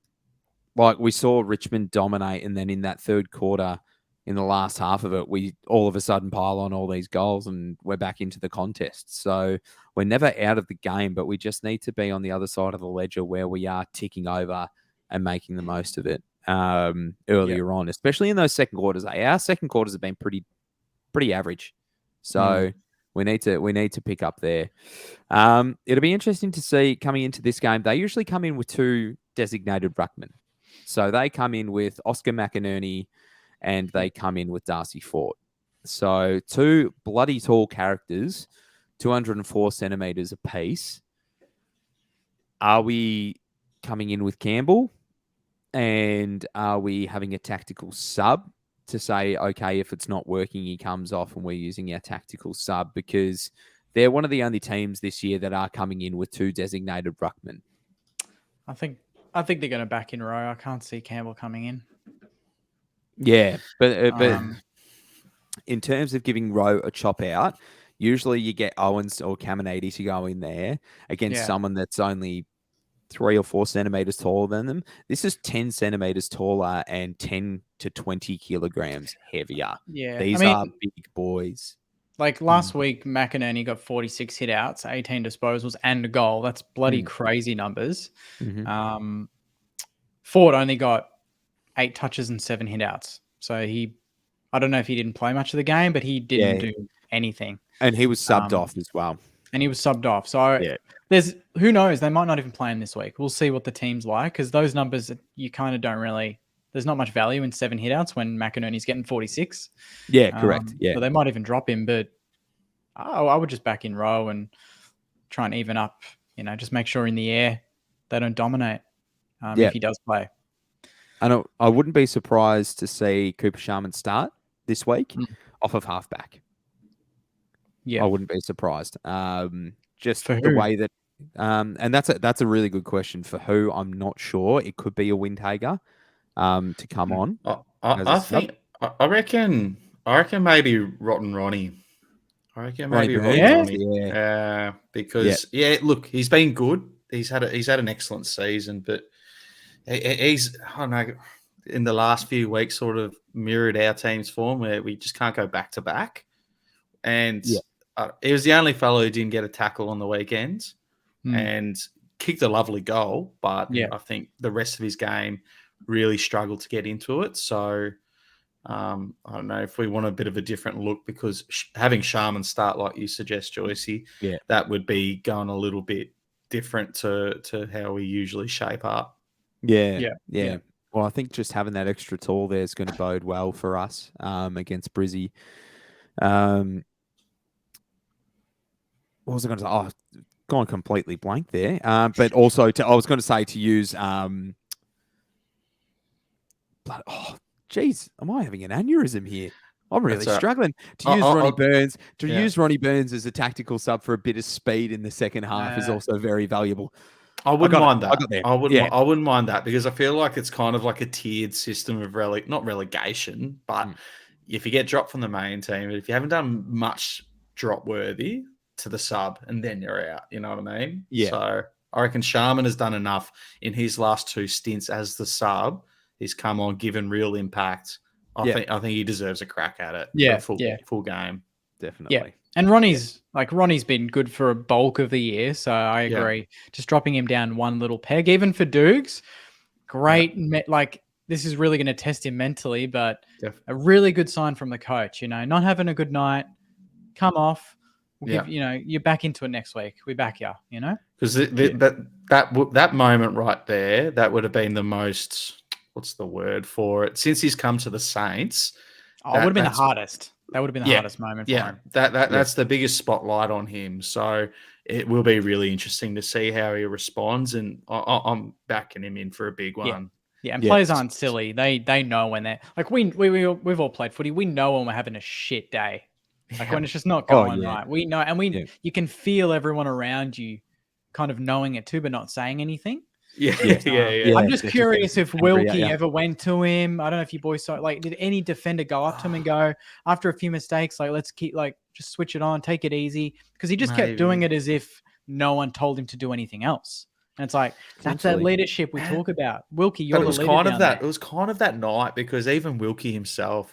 Like we saw Richmond dominate, and then in that third quarter, in the last half of it, we all of a sudden pile on all these goals and we're back into the contest. So we're never out of the game, but we just need to be on the other side of the ledger where we are ticking over and making the most of it. Earlier on, especially in those second quarters. Our second quarters have been pretty average, so we need to pick up there. It'll be interesting to see coming into this game. They usually come in with 2 designated ruckmen, so they come in with Oscar McInerney and they come in with Darcy Fort. So 2 bloody tall characters, 204 centimeters apiece. Are we coming in with Campbell? And are we having a tactical sub to say, okay, if it's not working, he comes off and we're using our tactical sub? Because they're one of the only teams this year that are coming in with 2 designated ruckmen. I think they're going to back in row. I can't see Campbell coming in. Yeah, but in terms of giving Rowe a chop out, usually you get Owens or Caminiti to go in there against someone that's only 3 or 4 centimeters taller than them. This is 10 centimeters taller and 10 to 20 kilograms heavier. Yeah, these are big boys. Like last week, McInerney got 46 hit-outs, 18 disposals, and a goal. That's bloody crazy numbers. Ford only got 8 touches and 7 hit-outs. So I don't know if he didn't play much of the game, but he didn't do anything. And he was subbed off as well. So there's, who knows, they might not even play him this week. We'll see what the team's like, because those numbers, you kind of don't really, there's not much value in 7 hitouts when McInerney's getting 46. Yeah, correct. So they might even drop him, but I would just back in row and try and even up, just make sure in the air they don't dominate if he does play. I wouldn't be surprised to see Cooper Sharman start this week off of halfback. Yeah, I wouldn't be surprised. Just for the way that, and that's a really good question. For who, I'm not sure. It could be a Windhager to come on. I reckon maybe Rotten Ronnie. I reckon maybe Rotten Ronnie. Yeah, because look, he's been good. he's had an excellent season, but he's I don't know, in the last few weeks sort of mirrored our team's form where we just can't go back to back. And he was the only fellow who didn't get a tackle on the weekends and kicked a lovely goal. But I think the rest of his game really struggled to get into it. So I don't know if we want a bit of a different look, because having Sharman start like you suggest, Joycey, that would be going a little bit different to how we usually shape up. Yeah. Well, I think just having that extra tool there is going to bode well for us against Brizzy. What was I going to say? Oh, gone completely blank there. But also, I was going to say to use. Geez, am I having an aneurysm here? I'm really struggling to use Ronnie Burns. Use Ronnie Burns as a tactical sub for a bit of speed in the second half is also very valuable. I wouldn't mind that. I wouldn't mind that, because I feel like it's kind of like a tiered system of not relegation, but if you get dropped from the main team, if you haven't done much drop worthy to the sub, and then you're out. You know what I mean? Yeah. So I reckon Sharman has done enough in his last 2 stints as the sub. He's come on, given real impact. I think he deserves a crack at it. For full game. Definitely. Yeah. And Ronnie's been good for a bulk of the year, so I agree. Just dropping him down one little peg, even for Dukes, great. This is really going to test him mentally, but a really good sign from the coach. Not having a good night, come off. We'll give, you're back into it next week. We back you. Because that moment right there, that would have been the most. What's the word for it? Since he's come to the Saints, it would have been the hardest. That would have been the hardest moment for him. That's the biggest spotlight on him. So it will be really interesting to see how he responds, and I'm backing him in for a big one. Yeah, and players aren't silly. They know when they're like we've all played footy. We know when we're having a shit day, when it's just not going right. We know, and you can feel everyone around you kind of knowing it too, but not saying anything. Yeah. I'm just curious if Wilkie ever went to him. I don't know if you boys saw it. Did any defender go up to him and go, after a few mistakes, let's keep, just switch it on, take it easy? Because he just kept doing it as if no one told him to do anything else. And it's that's that leadership we talk about. Wilkie, you're the leader down there. It was kind of that night, because even Wilkie himself,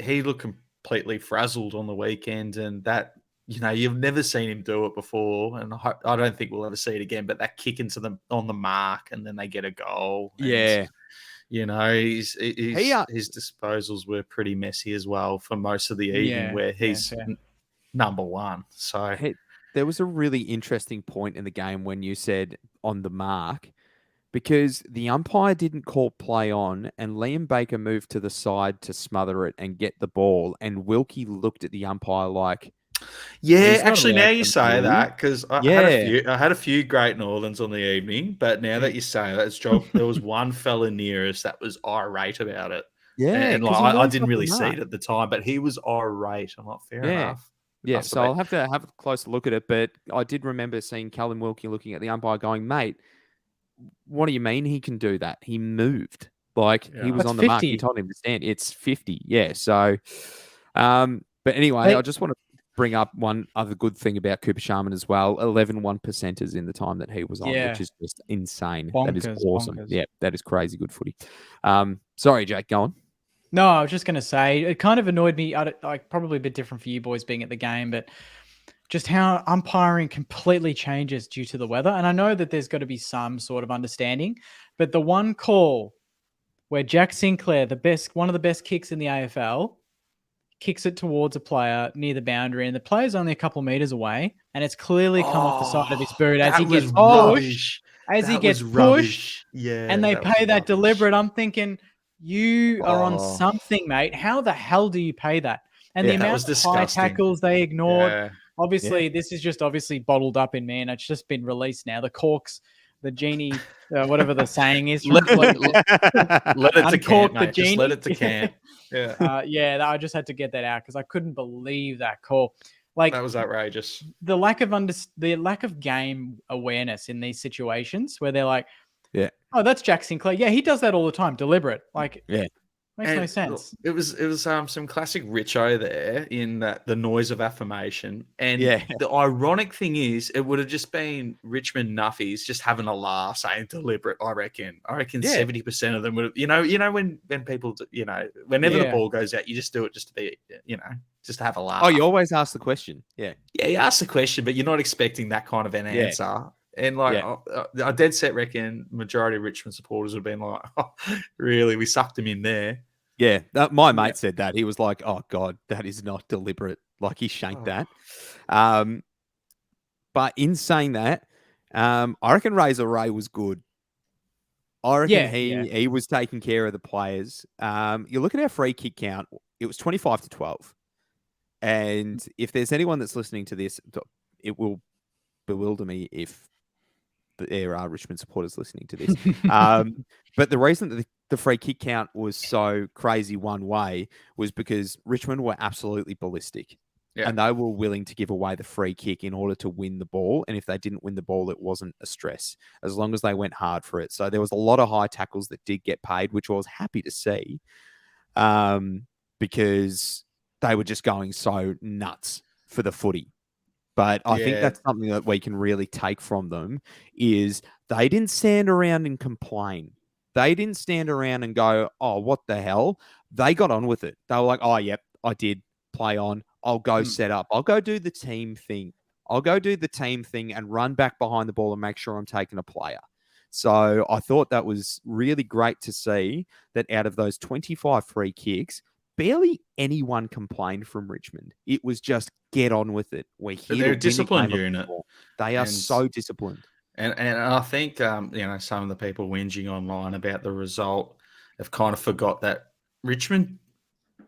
he looked completely frazzled on the weekend, and that. You've never seen him do it before, and I don't think we'll ever see it again. But that kick into them on the mark, and then they get a goal. And, his disposals were pretty messy as well for most of the evening, where he's number one. So there was a really interesting point in the game when you said on the mark, because the umpire didn't call play on, and Liam Baker moved to the side to smother it and get the ball, and Wilkie looked at the umpire like. Yeah, actually, now you say that, because I had a few great Northerns on the evening, but now that you say that, there was one fella near us that was irate about it. Yeah, and I didn't really see it at the time, but he was irate. I'm like, fair enough. Yeah, so I'll have to have a closer look at it, but I did remember seeing Callum Wilkie looking at the umpire going, mate, what do you mean he can do that? He moved. He was on the 50. Mark. He told him to stand. It's 50. Yeah, so, but anyway, I just want to bring up one other good thing about Cooper Sharman as well. 11 1%ers in the time that he was on, which is just insane. That is awesome. Bonkers. Yeah, that is crazy good footy. Sorry, Jake, go on. No, I was just going to say, it kind of annoyed me, probably a bit different for you boys being at the game, but just how umpiring completely changes due to the weather. And I know that there's got to be some sort of understanding, but the one call where Jack Sinclair, one of the best kicks in the AFL, kicks it towards a player near the boundary, and the player's only a couple of meters away, and it's clearly come off the side of his boot as he gets pushed. And they pay that deliberate. I'm thinking, you are on something, mate. How the hell do you pay that? And the amount of high tackles they ignored. Yeah. Obviously, this is just bottled up in me, and it's just been released now. The corks, the genie, whatever the saying is. Let it to camp, mate. Just let it to camp. Yeah. I just had to get that out because I couldn't believe that call. That was outrageous. The lack of game awareness in these situations where they're like, oh, that's Jack Sinclair. Yeah, he does that all the time, deliberate. Makes no sense. It was some classic Richo there in that the noise of affirmation. And Yeah. the ironic thing is, it would have just been Richmond Nuffies just having a laugh, saying deliberate. I reckon 70% of them would have, when people, whenever the ball goes out, you just do it just to be, just to have a laugh. Oh, you always ask the question. Yeah. Yeah, you ask the question, but you're not expecting that kind of an answer. And I dead set reckon majority of Richmond supporters would have been like, oh, really, we sucked him in there. Yeah, my mate said that. He was like, oh, God, that is not deliberate. Like, he shanked that. But in saying that, I reckon Razor Ray was good. I reckon he was taking care of the players. You look at our free kick count, it was 25-12. And if there's anyone that's listening to this, it will bewilder me if there are Richmond supporters listening to this. But the reason that the free kick count was so crazy one way was because Richmond were absolutely ballistic. Yeah. And they were willing to give away the free kick in order to win the ball. And if they didn't win the ball, it wasn't a stress, as long as they went hard for it. So there was a lot of high tackles that did get paid, which I was happy to see, because they were just going so nuts for the footy. But I think that's something that we can really take from them is they didn't stand around and complain. They didn't stand around and go, oh, what the hell? They got on with it. They were like, oh, yep, I did play on. I'll go set up. I'll go do the team thing. I'll go do the team thing and run back behind the ball and make sure I'm taking a player. So I thought that was really great to see that out of those 25 free kicks, barely anyone complained from Richmond. It was just get on with it. We're here. They're a disciplined unit. They are so disciplined. And I think some of the people whinging online about the result have kind of forgot that Richmond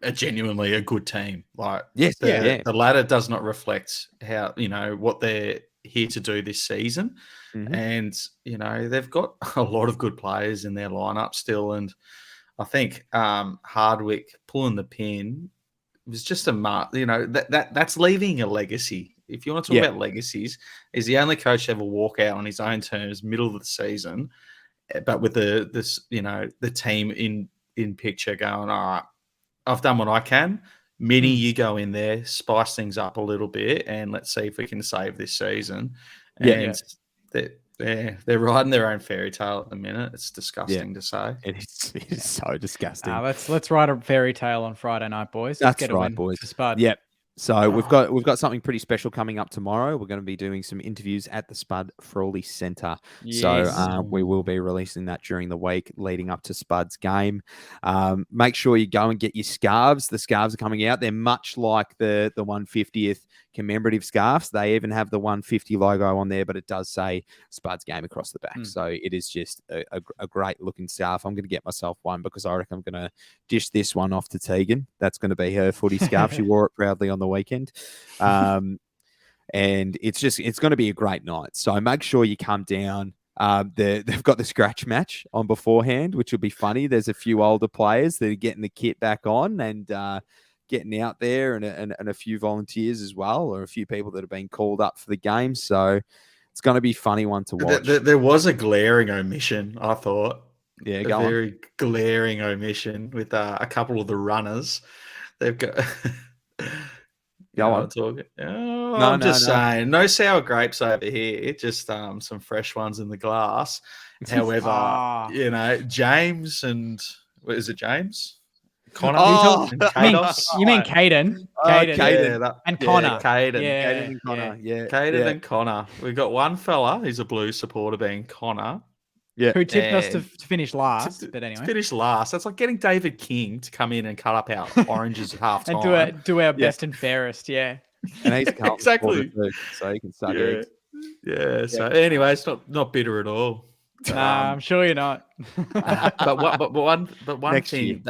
are genuinely a good team. Like the ladder does not reflect how what they're here to do this season. Mm-hmm. And they've got a lot of good players in their lineup still. And I think Hardwick pulling the pin was just a mark. That's leaving a legacy. If you want to talk about legacies, he's the only coach to ever walk out on his own terms, middle of the season, but with the team in picture going, all right, I've done what I can. Mini, you go in there, spice things up a little bit, and let's see if we can save this season. And they're riding their own fairy tale at the minute. It's disgusting to say. It is so disgusting. Let's ride a fairy tale on Friday night, boys. That's right, boys. Spud. Yep. So we've got something pretty special coming up tomorrow. We're going to be doing some interviews at the Spud Frawley Centre. Yes. So we will be releasing that during the week leading up to Spud's game. Make sure you go and get your scarves. The scarves are coming out. They're much like the 150th commemorative scarves. They even have the 150 logo on there, but it does say Spud's game across the back. So it is just a great looking scarf. I'm going to get myself one because I reckon I'm going to dish this one off to Tegan. That's going to be her footy scarf. She wore it proudly on the weekend. And it's going to be a great night. So make sure you come down. They've got the scratch match on beforehand, which will be funny. There's a few older players that are getting the kit back on and getting out there, and a few volunteers as well, or a few people that have been called up for the game. So it's going to be a funny one to watch. There was a glaring omission, I thought. Yeah, a very glaring omission with a couple of the runners. They've got... Go on. I'm just saying, no sour grapes over here. Just some fresh ones in the glass. However, James and what is it, James? Connor? You mean Caden? Caden and Connor. Caden and Connor. Caden and Connor. We've got one fella who's a Blues supporter, being Connor. Yeah. Who tipped us to finish last, but anyway. Finish last. That's like getting David King to come in and cut up our oranges at half time. And do our best and fairest, And he's exactly. Too, so he can suck eggs. Yeah. So anyway, it's not bitter at all. Nah, I'm sure you're not. but one thing,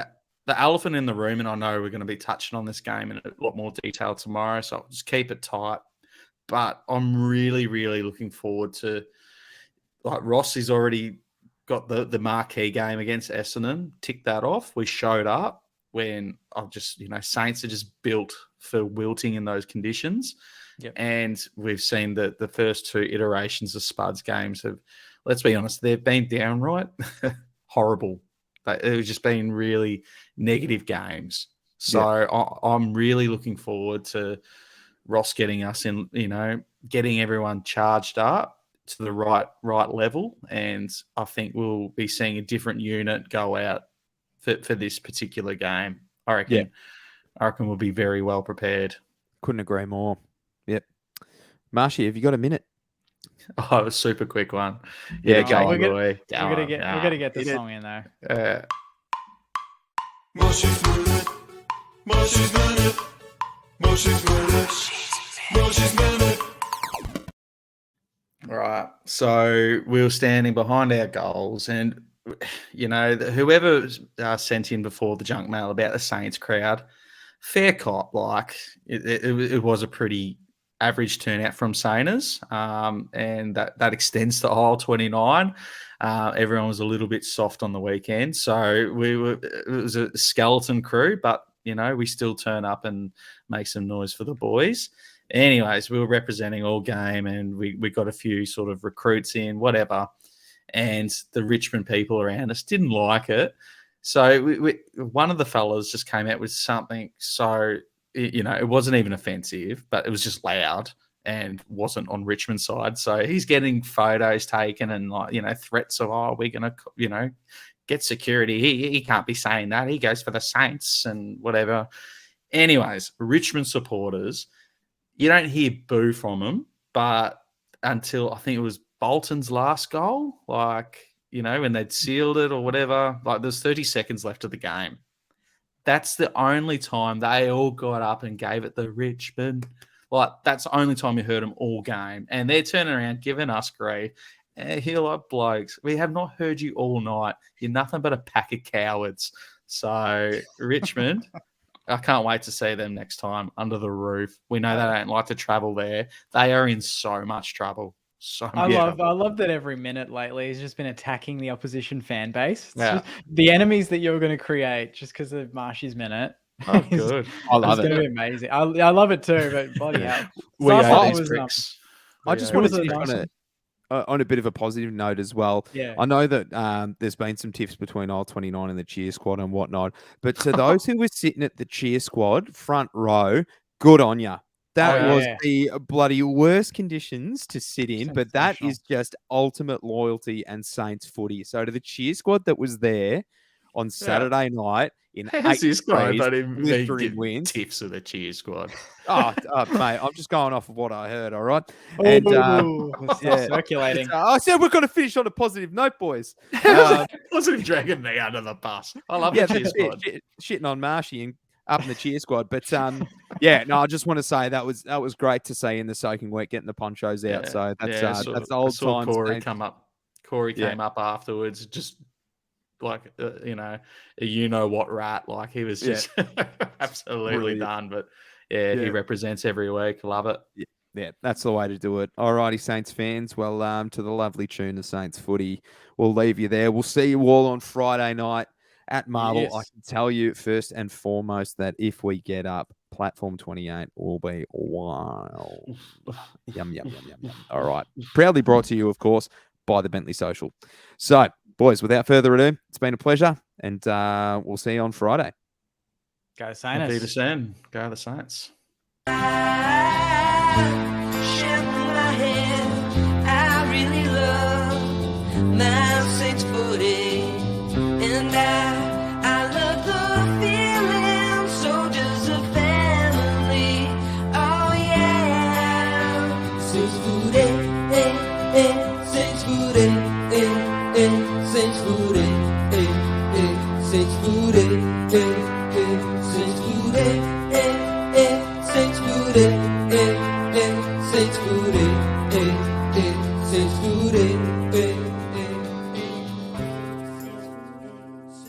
the elephant in the room, and I know we're going to be touching on this game in a lot more detail tomorrow, so I'll just keep it tight. But I'm really, really looking forward to, like, Ross has already got the marquee game against Essendon. Tick that off. We showed up when I've just, Saints are just built for wilting in those conditions. Yep. And we've seen that the first two iterations of Spud's games have, let's be honest, they've been downright horrible. It was just been really negative games. So I'm really looking forward to Ross getting us in, getting everyone charged up to the right level. And I think we'll be seeing a different unit go out for this particular game. I reckon we'll be very well prepared. Couldn't agree more. Yep. Marshy, have you got a minute? Oh, a super quick one. We're boy. We're gonna get the song in there. Marshy's minute. Marshy's minute. Marshy's minute. Marshy's minute. All right. So we were standing behind our goals, and whoever sent in before the junk mail about the Saints crowd, fair cop. Like it was a pretty average turnout from Sainers, and that extends to aisle 29. Everyone was a little bit soft on the weekend, so it was a skeleton crew, but we still turn up and make some noise for the boys. Anyways, we were representing all game, and we got a few sort of recruits in, whatever, and the Richmond people around us didn't like it. So one of the fellas just came out with something, so it wasn't even offensive, but it was just loud and wasn't on Richmond's side. So he's getting photos taken and threats of, we're going to, get security. He can't be saying that. He goes for the Saints and whatever. Anyways, Richmond supporters, you don't hear boo from them, but until I think it was Bolton's last goal, when they'd sealed it or whatever, there's 30 seconds left of the game. That's the only time they all got up and gave it the Richmond. That's the only time you heard them all game. And they're turning around, giving us grief. And you're like, blokes, we have not heard you all night. You're nothing but a pack of cowards. So, Richmond, I can't wait to see them next time under the roof. We know they don't like to travel there. They are in so much trouble. I love that every minute lately has just been attacking the opposition fan base. The enemies that you're going to create just because of Marshy's minute. Oh, good. I love it. It's going to be amazing. I love it too, but bloody hell. I just wanted to finish on a bit of a positive note as well. Yeah. I know that there's been some tiffs between aisle 29 and the cheer squad and whatnot, but to those who were sitting at the cheer squad front row, good on you. That was the bloody worst conditions to sit in, but that is just ultimate loyalty and Saints footy. So to the cheer squad that was there on Saturday night in 8 days, blistering wins. Tiffs of the cheer squad. Mate, I'm just going off of what I heard, all right? And circulating. I said we're going to finish on a positive note, boys. Wasn't dragging me under the bus. I love the cheer squad. Shitting on Marshy and up in the cheer squad, but I just want to say that was great to see in the soaking week getting the ponchos out. So that's old times. Corey came up afterwards, just like you know what rat, like he was just absolutely done. But he represents every week. Love it. Yeah, that's the way to do it. Alrighty, Saints fans. Well, to the lovely tune of Saints footy, we'll leave you there. We'll see you all on Friday night at Marble. Yes. I can tell you first and foremost that if we get up, platform 28 will be wild. Yum, yum, yum, yum, yum. All right. Proudly brought to you, of course, by the Bentley Social. So, boys, without further ado, it's been a pleasure, and we'll see you on Friday. Go Saints. Go the Saints. I really love my Saints footy, and I love the feeling, soldiers of family. Oh yeah, Saints footy, Saints footy, Saints footy, Saints footy.